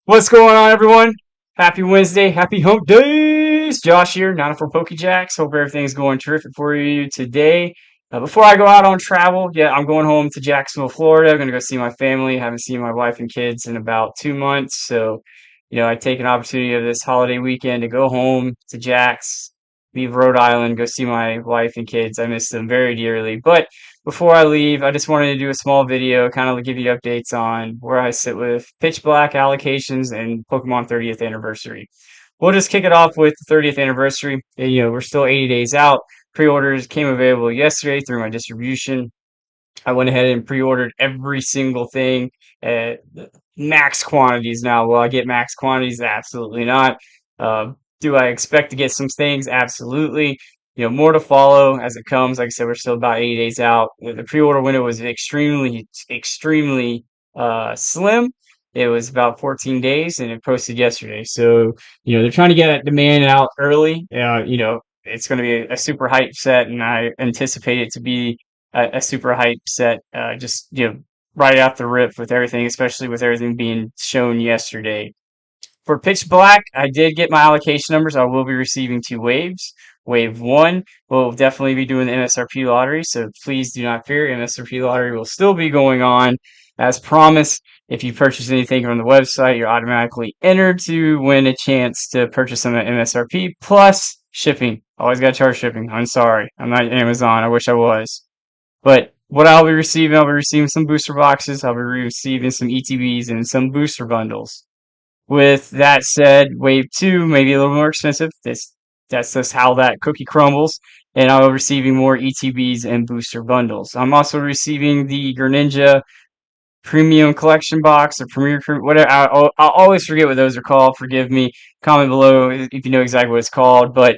What's going on, everyone? Happy Wednesday, happy hump days. Josh here, 904 PokeJacks. Hope everything's going terrific for you today. Before I go out on travel, I'm going home to Jacksonville, Florida. I'm going to go see my family. Haven't seen my wife and kids in about 2 months. So, I take an opportunity of this holiday weekend to go home to Jax, leave Rhode Island, go see my wife and kids. I miss them very dearly. But before I leave, I just wanted to do a small video, kind of give you updates on where I sit with Pitch Black allocations and Pokemon 30th anniversary. We'll just kick it off with the 30th anniversary. We're still 80 days out. Pre-orders came available yesterday through my distribution. I went ahead and pre-ordered every single thing at max quantities now. Will I get max quantities? Absolutely not. Do I expect to get some things? Absolutely. More to follow as it comes. Like I said, we're still about 80 days out. The pre-order window was extremely slim. It was about 14 days and it posted yesterday. So, they're trying to get that demand out early. It's going to be a super hype set and I anticipate it to be a super hype set, just right off the rip with everything, especially with everything being shown yesterday. For Pitch Black, I did get my allocation numbers. I will be receiving two waves. Wave one will definitely be doing the MSRP lottery, so please do not fear. MSRP lottery will still be going on as promised. If you purchase anything from the website, you're automatically entered to win a chance to purchase some at MSRP plus shipping. Always got to charge shipping. I'm sorry. I'm not Amazon. I wish I was. But what I'll be receiving some booster boxes. I'll be receiving some ETBs and some booster bundles. With that said, wave two may be a little more expensive. That's just how that cookie crumbles. And I'll be receiving more ETBs and booster bundles. I'm also receiving the Greninja Premium Collection Box or whatever. I'll always forget what those are called. Forgive me. Comment below if you know exactly what it's called. But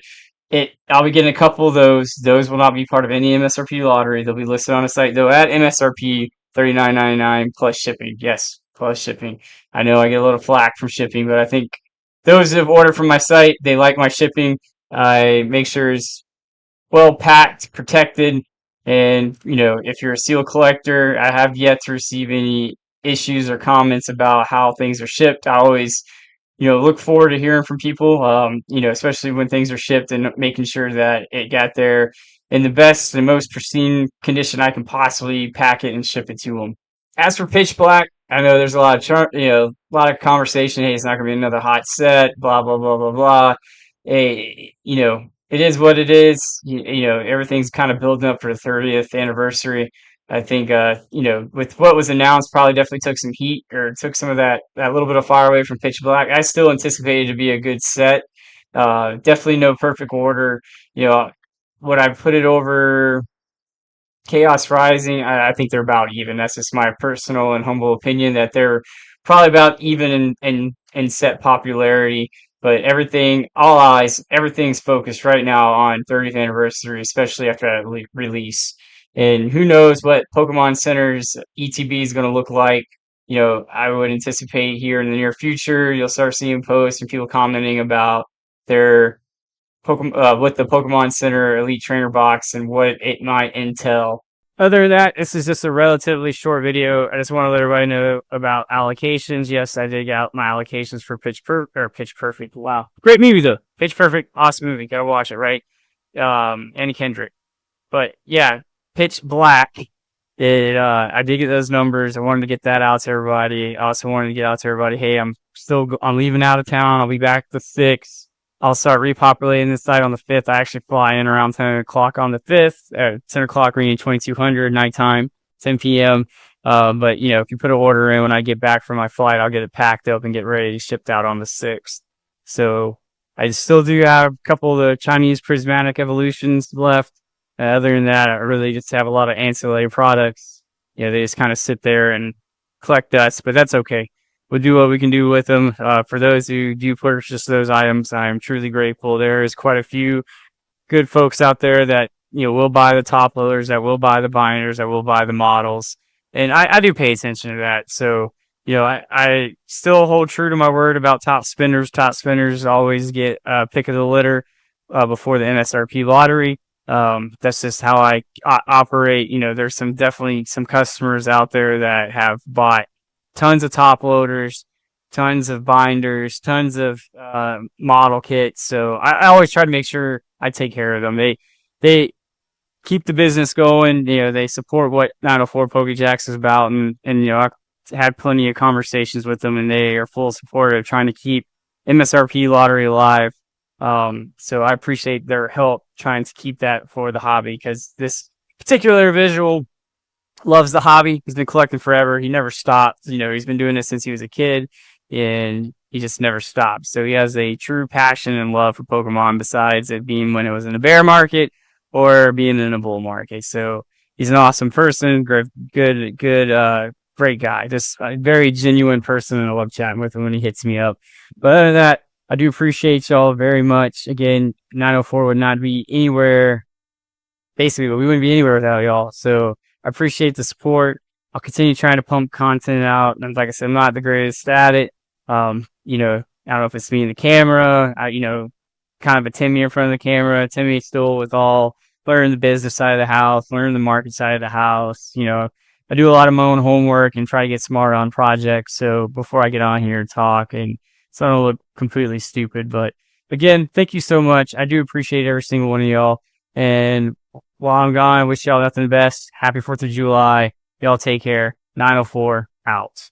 I'll be getting a couple of those. Those will not be part of any MSRP lottery. They'll be listed on the site though at MSRP $39.99 plus shipping. Yes, plus shipping. I know I get a little flack from shipping, but I think those who have ordered from my site, they like my shipping. I make sure it's well packed, protected, and if you're a seal collector, I have yet to receive any issues or comments about how things are shipped. I always look forward to hearing from people, especially when things are shipped and making sure that it got there in the best and most pristine condition I can possibly pack it and ship it to them. As for Pitch Black, I know there's a lot of a lot of conversation. Hey, it's not going to be another hot set. Blah blah blah blah blah. Hey, it is what it is. Everything's kind of building up for the 30th anniversary. I think, with what was announced, probably definitely took some heat or took some of that little bit of fire away from Pitch Black. I still anticipated to be a good set. Definitely no perfect order. You know, would I put it over Chaos Rising? I think they're about even. That's just my personal and humble opinion that they're probably about even in set popularity. But all eyes, everything's focused right now on 30th anniversary, especially after that release. And who knows what Pokemon Center's ETB is going to look like. I would anticipate here in the near future, you'll start seeing posts and people commenting about their Pokemon, with the Pokemon Center Elite Trainer box and what it might entail. Other than that, this is just a relatively short video. I just want to let everybody know about allocations. Yes, I did get out my allocations for Pitch Perfect. Wow, great movie though. Pitch Perfect, awesome movie. Gotta watch it, right? Annie Kendrick. But yeah, Pitch Black. I did get those numbers. I wanted to get that out to everybody. I also wanted to get out to everybody. Hey, I'm leaving out of town. I'll be back the 6th. I'll start repopulating this site on the 5th. I actually fly in around 10 o'clock on the 5th. 10 o'clock reading 2200 nighttime, 10 p.m. But if you put an order in when I get back from my flight, I'll get it packed up and get ready, shipped out on the 6th. So I still do have a couple of the Chinese prismatic evolutions left. Other than that, I really just have a lot of ancillary products. They just kind of sit there and collect dust, but that's okay. We'll do what we can do with them. For those who do purchase those items, I am truly grateful. There is quite a few good folks out there that will buy the top loaders, that will buy the binders, that will buy the models, and I do pay attention to that. So I still hold true to my word about top spinners. Top spinners always get pick of the litter before the MSRP lottery. That's just how I operate. There's definitely some customers out there that have bought tons of top loaders, tons of binders, tons of model kits. So I always try to make sure I take care of them. They keep the business going. They support what 904 PokeJacks is about, and I had plenty of conversations with them, and they are full support of trying to keep MSRP lottery alive. So I appreciate their help trying to keep that for the hobby, because this particular visual loves the hobby. He's been collecting forever. He never stopped. He's been doing this since he was a kid, and he just never stopped. So he has a true passion and love for Pokemon, besides it being when it was in a bear market or being in a bull market. So he's an awesome person, great guy, just a very genuine person, and I love chatting with him when he hits me up. But other than that, I do appreciate y'all very much. Again, 904 would not be anywhere. Basically, we wouldn't be anywhere without y'all. So I appreciate the support. I'll continue trying to pump content out. And like I said, I'm not the greatest at it. I don't know if it's me in the camera. Kind of a Timmy in front of the camera. Timmy still was all learning the business side of the house, learning the market side of the house. I do a lot of my own homework and try to get smarter on projects. So before I get on here and talk, and so I don't look completely stupid. But again, thank you so much. I do appreciate every single one of y'all. And while I'm gone, I wish y'all nothing but the best. Happy 4th of July. Y'all take care. 904 out.